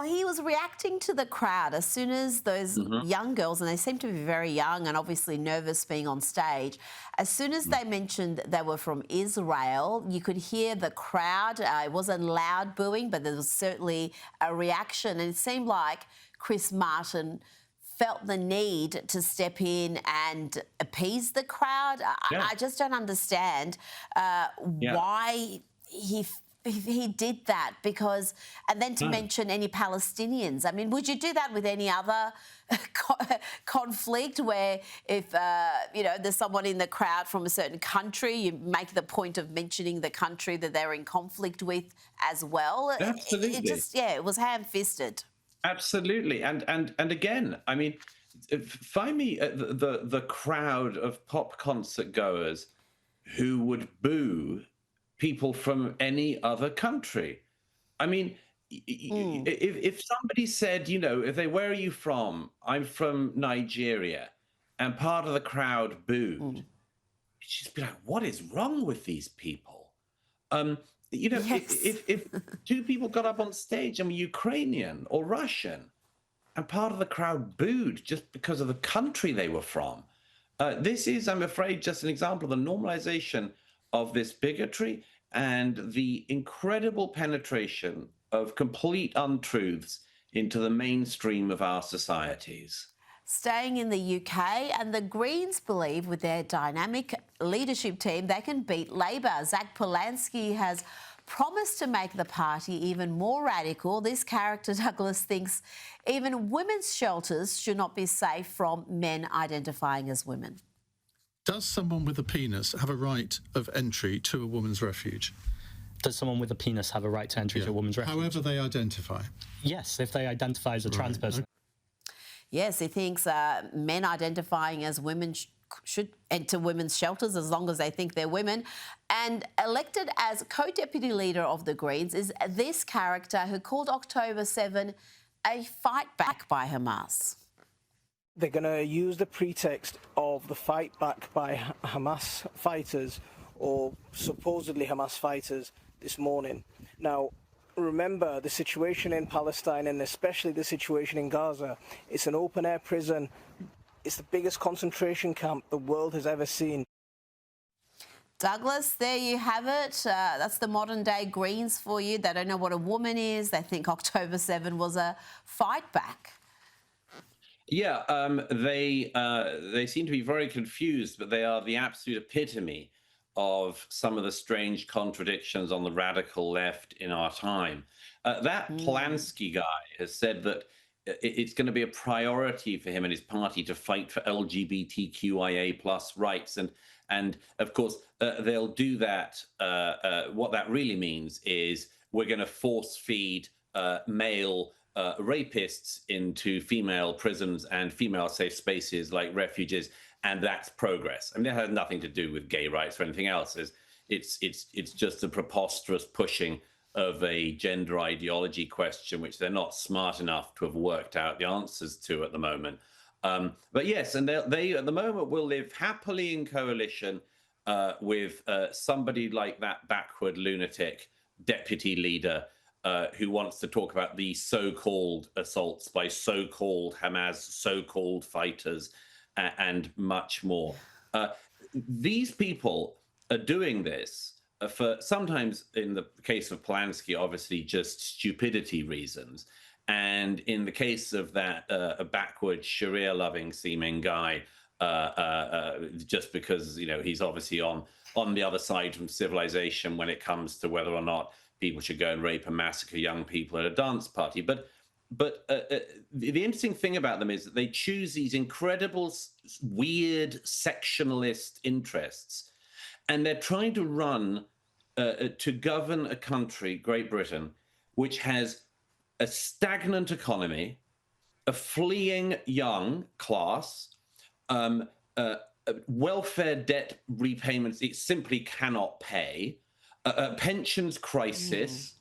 Well, he was reacting to the crowd as soon as those Hmm. young girls, and they seem to be very young and obviously nervous being on stage, as soon as they mentioned they were from Israel, you could hear the crowd. It wasn't loud booing, but there was certainly a reaction. And it seemed like Chris Martin felt the need to step in and appease the crowd. Yeah, I just don't understand yeah. why he did that, because, and then to No. mention any Palestinians. I mean, would you do that with any other conflict where if, there's someone in the crowd from a certain country, you make the point of mentioning the country that they're in conflict with as well? It Absolutely. just, yeah, it was ham-fisted. Absolutely, and again, I mean, find me the crowd of pop concert goers who would boo people from any other country. I mean, Mm, if somebody said, if they, where are you from? I'm from Nigeria, and part of the crowd booed, mm. you'd just be like, what is wrong with these people? Um, Yes. if two people got up on stage and were Ukrainian or Russian, and part of the crowd booed just because of the country they were from. This is, I'm afraid, just an example of the normalization of this bigotry and the incredible penetration of complete untruths into the mainstream of our societies. Staying in the UK, and the Greens believe with their dynamic leadership team they can beat Labor. Zach Polanski has promised to make the party even more radical. This character, Douglas, thinks even women's shelters should not be safe from men identifying as women. Does someone with a penis have a right of entry to a woman's refuge? Does someone with a penis have a right to entry to a woman's refuge? However they identify. Yes, if they identify as a trans person. Yes, he thinks men identifying as women should enter women's shelters as long as they think they're women. And elected as co-deputy leader of the Greens is this character who called October 7 a fight back by Hamas. They're going to use the pretext of the fight back by Hamas fighters, or supposedly Hamas fighters, this morning. Now, remember the situation in Palestine, and especially the situation in Gaza. It's an open-air prison. It's the biggest concentration camp the world has ever seen. Douglas, there you have it. That's the modern-day Greens for you. They don't know what a woman is. They think October 7 was a fight back. Yeah, they seem to be very confused, but they are the absolute epitome of some of the strange contradictions on the radical left in our time. That Polanski guy has said that it's going to be a priority for him and his party to fight for LGBTQIA plus rights, and of course they'll do that. What that really means is we're going to force feed male rapists into female prisons and female safe spaces like refuges, and that's progress. I mean, that has nothing to do with gay rights or anything else. It's just a preposterous pushing of a gender ideology question, which they're not smart enough to have worked out the answers to at the moment. But yes, and they at the moment will live happily in coalition with somebody like that backward lunatic deputy leader who wants to talk about the so-called assaults by so-called Hamas, so-called fighters, and much more. These people are doing this for sometimes, in the case of Polanski, obviously just stupidity reasons. And in the case of that a backward Sharia-loving seeming guy, just because he's obviously on the other side from civilization when it comes to whether or not people should go and rape and massacre young people at a dance party. But the interesting thing about them is that they choose these incredible, weird sectionalist interests, and they're trying to run to govern a country, Great Britain, which has a stagnant economy, a fleeing young class, welfare debt repayments it simply cannot pay, a pensions crisis,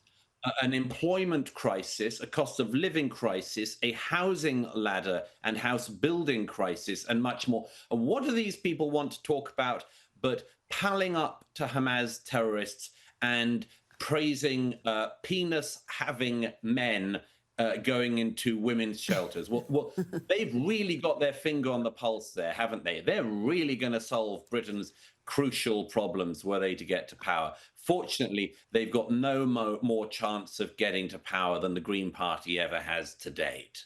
an employment crisis, a cost of living crisis, a housing ladder and house building crisis, and much more. And what do these people want to talk about but palling up to Hamas terrorists and praising penis-having men going into women's shelters. Well, they've really got their finger on the pulse there, haven't they? They're really going to solve Britain's crucial problems were they to get to power. Fortunately, they've got no more chance of getting to power than the Green Party ever has to date.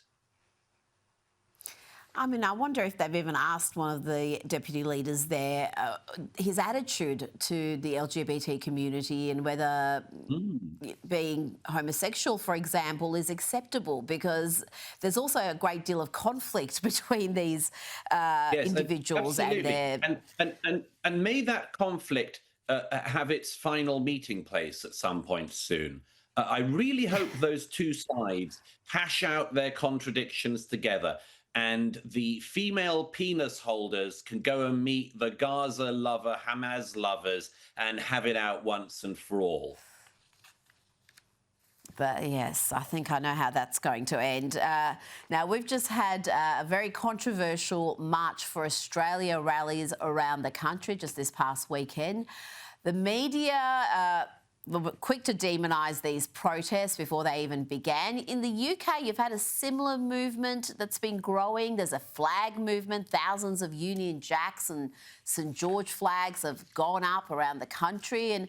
I mean, I wonder if they've even asked one of the deputy leaders there his attitude to the LGBT community and whether being homosexual, for example, is acceptable, because there's also a great deal of conflict between these individuals and their... And may that conflict have its final meeting place at some point soon. I really hope those two sides hash out their contradictions together, and the female penis holders can go and meet the Gaza lover, Hamas lovers, and have it out once and for all. But yes, I think I know how that's going to end. Now, we've just had a very controversial March for Australia rallies around the country just this past weekend. The media were quick to demonise these protests before they even began. In the UK, you've had a similar movement that's been growing. There's a flag movement. Thousands of Union Jacks and St George flags have gone up around the country. And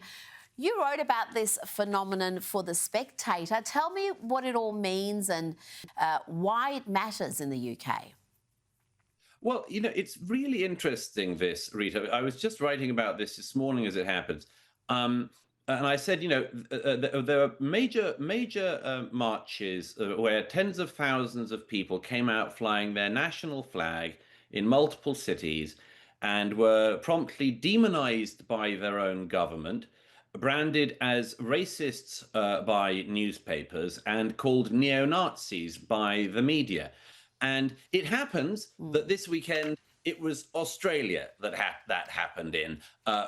you wrote about this phenomenon for The Spectator. Tell me what it all means and why it matters in the UK. Well, you know, it's really interesting, this, Rita. I was just writing about this morning as it happens. And I said, you know, there are major marches where tens of thousands of people came out flying their national flag in multiple cities and were promptly demonized by their own government, branded as racists by newspapers, and called neo-Nazis by the media. And it happens that this weekend it was Australia that happened in,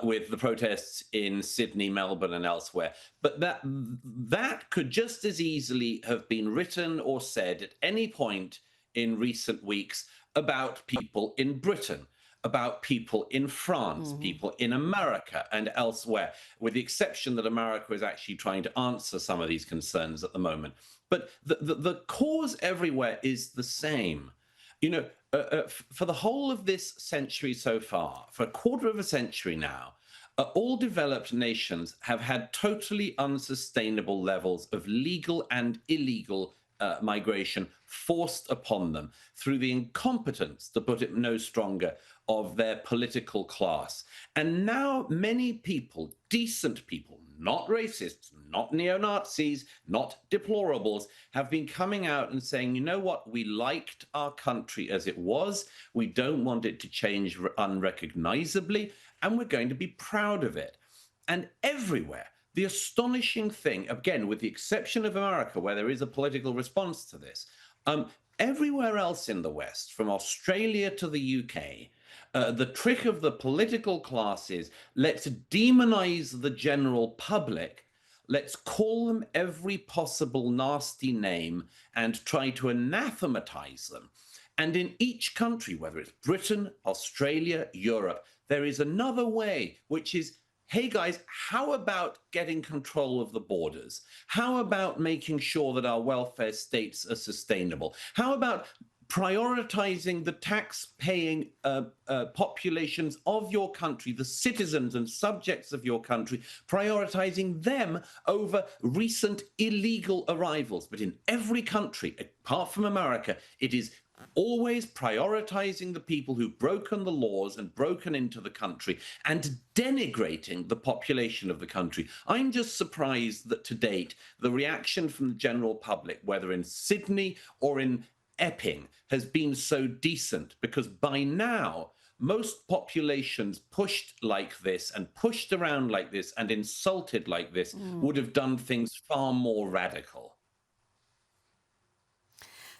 with the protests in Sydney, Melbourne, and elsewhere. But that could just as easily have been written or said at any point in recent weeks about people in Britain, about people in France, people in America and elsewhere, with the exception that America is actually trying to answer some of these concerns at the moment. But the cause everywhere is the same. You know, for the whole of this century so far, for a quarter of a century now, all developed nations have had totally unsustainable levels of legal and illegal migration forced upon them through the incompetence, to put it no stronger, of their political class. And now many people, decent people, not racists, not neo-Nazis, not deplorables, have been coming out and saying, you know what, we liked our country as it was, we don't want it to change unrecognizably, and we're going to be proud of it. And everywhere, the astonishing thing, again, with the exception of America, where there is a political response to this, everywhere else in the West, from Australia to the UK, the trick of the political class is, let's demonize the general public, let's call them every possible nasty name and try to anathematize them. And in each country, whether it's Britain, Australia, Europe, there is another way, which is, hey guys, how about getting control of the borders? How about making sure that our welfare states are sustainable? How about prioritizing the tax-paying populations of your country, the citizens and subjects of your country, prioritizing them over recent illegal arrivals? But in every country, apart from America, it is always prioritizing the people who've broken the laws and broken into the country and denigrating the population of the country. I'm just surprised that to date, the reaction from the general public, whether in Sydney or in Epping, has been so decent, because by now, most populations pushed like this and pushed around like this and insulted like this would have done things far more radical.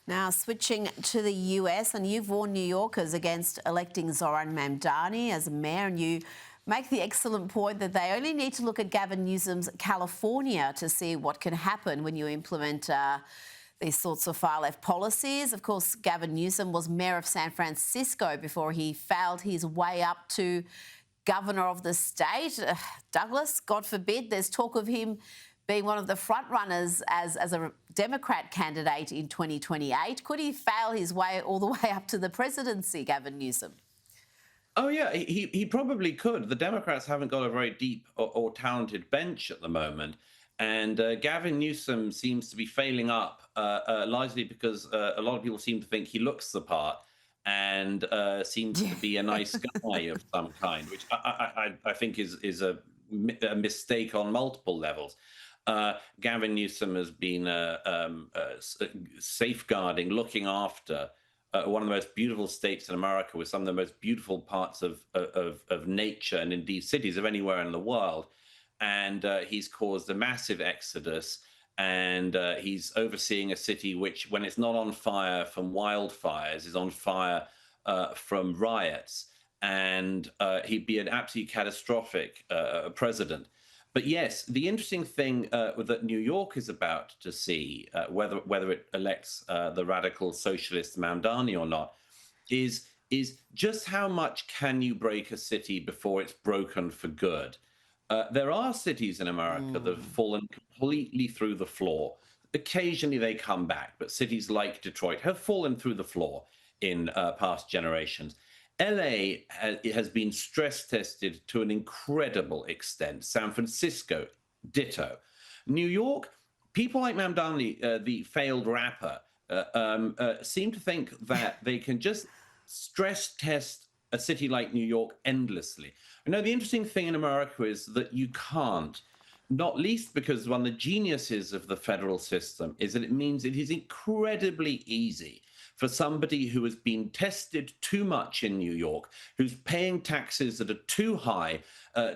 Now, switching to the US, and you've warned New Yorkers against electing Zoran Mamdani as mayor, and you make the excellent point that they only need to look at Gavin Newsom's California to see what can happen when you implement these sorts of far-left policies. Of course, Gavin Newsom was mayor of San Francisco before he fouled his way up to governor of the state. Douglas, God forbid, there's talk of him being one of the front runners as a Democrat candidate in 2028. Could he fail his way all the way up to the presidency, Gavin Newsom? Oh, yeah, he probably could. The Democrats haven't got a very deep or talented bench at the moment. And Gavin Newsom seems to be failing up largely because a lot of people seem to think he looks the part and seems to be a nice guy of some kind, which I think is a mistake on multiple levels. Gavin Newsom has been safeguarding, looking after one of the most beautiful states in America with some of the most beautiful parts of nature and indeed cities of anywhere in the world. And he's caused a massive exodus, and he's overseeing a city which, when it's not on fire from wildfires, is on fire from riots. And he'd be an absolutely catastrophic president. But yes, the interesting thing that New York is about to see, whether it elects the radical socialist Mamdani or not, is just how much can you break a city before it's broken for good? There are cities in America that have fallen completely through the floor. Occasionally they come back, but cities like Detroit have fallen through the floor in past generations. LA has been stress tested to an incredible extent. San Francisco, ditto. New York, people like Mamdani, the failed rapper, seem to think that they can just stress test a city like New York endlessly. You know, the interesting thing in America is that you can't, not least because one of the geniuses of the federal system is that it means it is incredibly easy for somebody who has been tested too much in New York, who's paying taxes that are too high,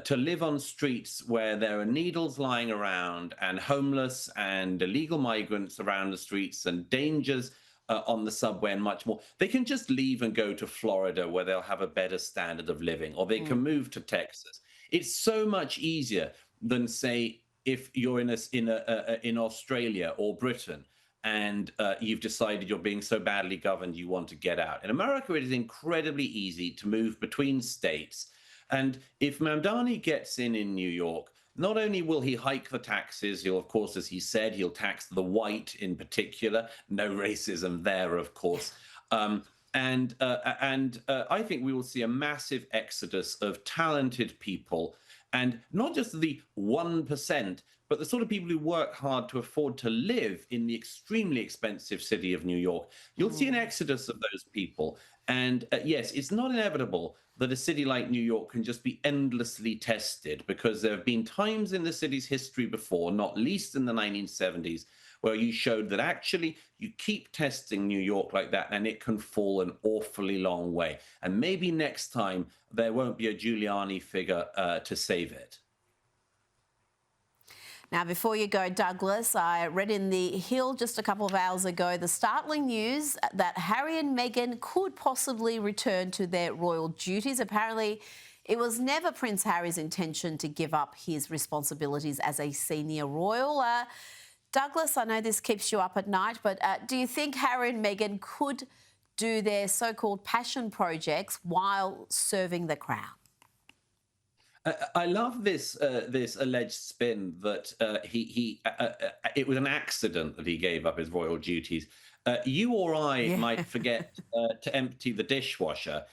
to live on streets where there are needles lying around and homeless and illegal migrants around the streets and dangers on the subway and much more. They can just leave and go to Florida where they'll have a better standard of living, or they can move to Texas. It's so much easier than, say, if you're in Australia or Britain, and you've decided you're being so badly governed you want to get out. In America, it is incredibly easy to move between states. And if Mamdani gets in New York, not only will he hike the taxes, he'll, of course, as he said, he'll tax the white in particular. No racism there, of course. And I think we will see a massive exodus of talented people, and not just the 1%, but the sort of people who work hard to afford to live in the extremely expensive city of New York. You'll see an exodus of those people. And yes, it's not inevitable that a city like New York can just be endlessly tested, because there have been times in the city's history before, not least in the 1970s, where you showed that actually you keep testing New York like that and it can fall an awfully long way. And maybe next time there won't be a Giuliani figure to save it. Now, before you go, Douglas, I read in The Hill just a couple of hours ago the startling news that Harry and Meghan could possibly return to their royal duties. Apparently, it was never Prince Harry's intention to give up his responsibilities as a senior royal. Douglas, I know this keeps you up at night, but do you think Harry and Meghan could do their so-called passion projects while serving the crown? I love this alleged spin that it was an accident that he gave up his royal duties. You or I might forget to empty the dishwasher.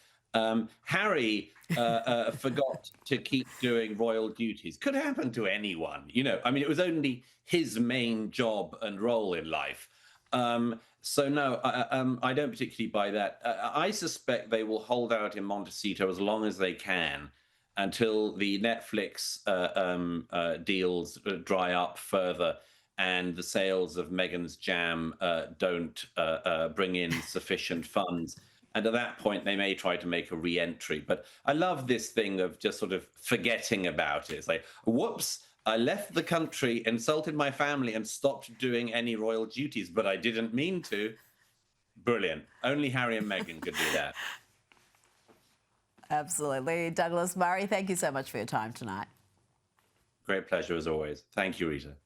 Harry forgot to keep doing royal duties. Could happen to anyone, you know. I mean, it was only his main job and role in life. So no, I don't particularly buy that. I suspect they will hold out in Montecito as long as they can, until the Netflix deals dry up further and the sales of Meghan's jam don't bring in sufficient funds. And at that point, they may try to make a re-entry. But I love this thing of just sort of forgetting about it. It's like, whoops, I left the country, insulted my family, and stopped doing any royal duties, but I didn't mean to. Brilliant. Only Harry and Meghan could do that. Absolutely. Douglas Murray, thank you so much for your time tonight. Great pleasure as always. Thank you, Rita.